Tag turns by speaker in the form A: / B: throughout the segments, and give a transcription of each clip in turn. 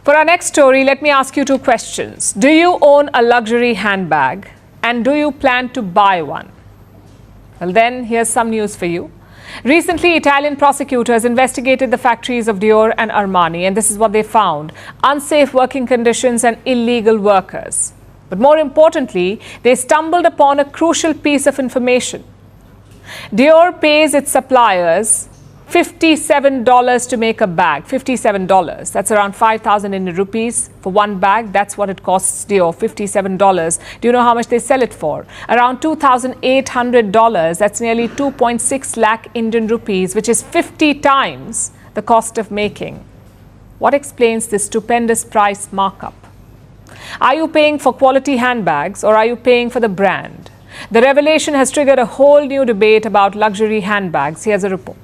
A: For our next story, let me ask you two questions. Do you own a luxury handbag and do you plan to buy one? Well, then here's some news for you. Recently, Italian prosecutors investigated the factories of Dior and Armani, and this is what they found: unsafe working conditions and illegal workers. But more importantly, they stumbled upon a crucial piece of information. Dior pays its suppliers $57 to make a bag. $57. That's around 5,000 Indian rupees for one bag. That's what it costs Dior, $57. Do you know how much they sell it for? Around $2,800. That's nearly 2.6 lakh Indian rupees, which is 50 times the cost of making. What explains this stupendous price markup? Are you paying for quality handbags or are you paying for the brand? The revelation has triggered a whole new debate about luxury handbags. Here's a report.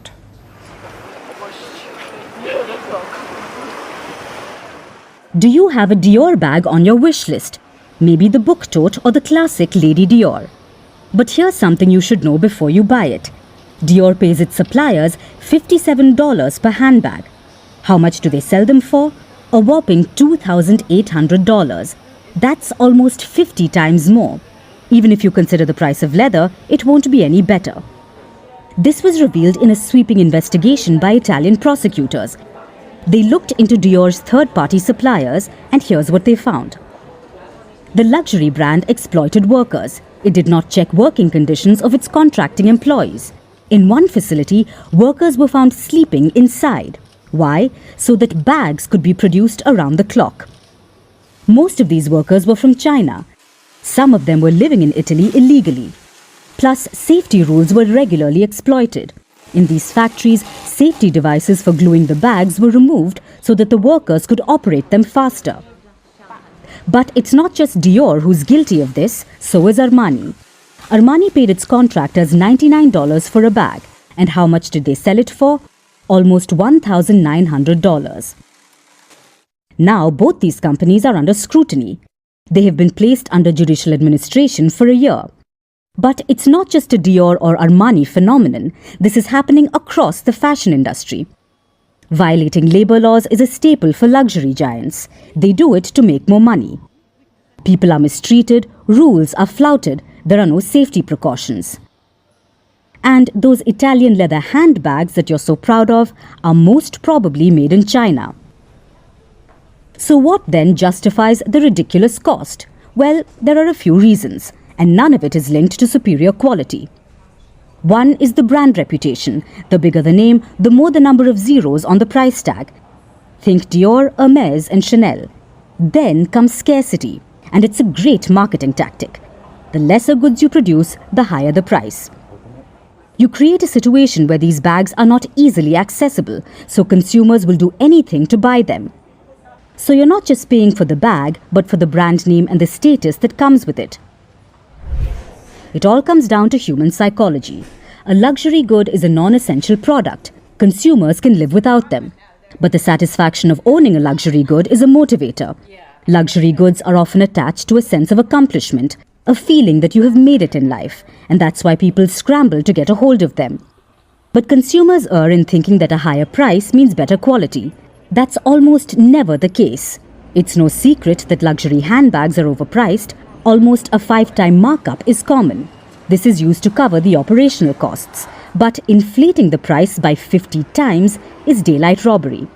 B: Do you have a Dior bag on your wish list? Maybe the book tote or the classic Lady Dior. But here's something you should know before you buy it. Dior pays its suppliers $57 per handbag. How much do they sell them for? A whopping $2,800. That's almost 50 times more. Even if you consider the price of leather, it won't be any better. This was revealed in a sweeping investigation by Italian prosecutors. They looked into Dior's third-party suppliers, and here's what they found. The luxury brand exploited workers. It did not check working conditions of its contracting employees. In one facility, workers were found sleeping inside. Why? So that bags could be produced around the clock. Most of these workers were from China. Some of them were living in Italy illegally. Plus, safety rules were regularly exploited. In these factories, safety devices for gluing the bags were removed so that the workers could operate them faster. But it's not just Dior who's guilty of this, so is Armani. Armani paid its contractors $99 for a bag. And how much did they sell it for? Almost $1,900. Now, both these companies are under scrutiny. They have been placed under judicial administration for a year. But it's not just a Dior or Armani phenomenon. This is happening across the fashion industry. Violating labor laws is a staple for luxury giants. They do it to make more money. People are mistreated, rules are flouted, there are no safety precautions. And those Italian leather handbags that you're so proud of are most probably made in China. So what then justifies the ridiculous cost? Well, there are a few reasons, and none of it is linked to superior quality. One is the brand reputation. The bigger the name, the more the number of zeros on the price tag. Think Dior, Hermes and Chanel. Then comes scarcity, and it's a great marketing tactic. The lesser goods you produce, the higher the price. You create a situation where these bags are not easily accessible, so consumers will do anything to buy them. So you're not just paying for the bag, but for the brand name and the status that comes with it. It all comes down to human psychology. A luxury good is a non-essential product. Consumers can live without them. But the satisfaction of owning a luxury good is a motivator. Luxury goods are often attached to a sense of accomplishment, a feeling that you have made it in life, and that's why people scramble to get a hold of them. But consumers err in thinking that a higher price means better quality. That's almost never the case. It's no secret that luxury handbags are overpriced. Almost a 5-time markup is common. This is used to cover the operational costs. But inflating the price by 50 times is daylight robbery.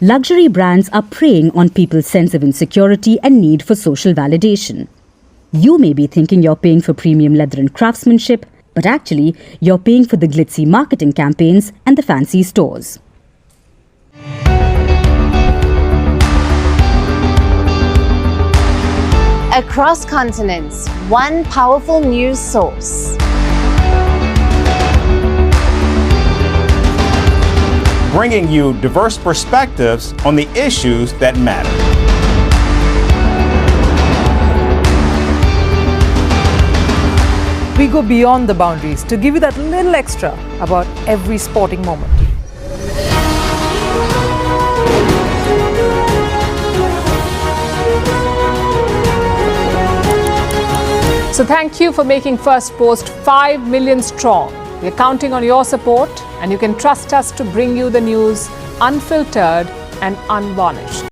B: Luxury brands are preying on people's sense of insecurity and need for social validation. You may be thinking you're paying for premium leather and craftsmanship, but actually, you're paying for the glitzy marketing campaigns and the fancy stores.
C: Across continents, one powerful news source.
D: Bringing you diverse perspectives on the issues that matter.
E: We go beyond the boundaries to give you that little extra about every sporting moment.
A: So thank you for making First Post 5 million strong. We're counting on your support, and you can trust us to bring you the news unfiltered and unvarnished.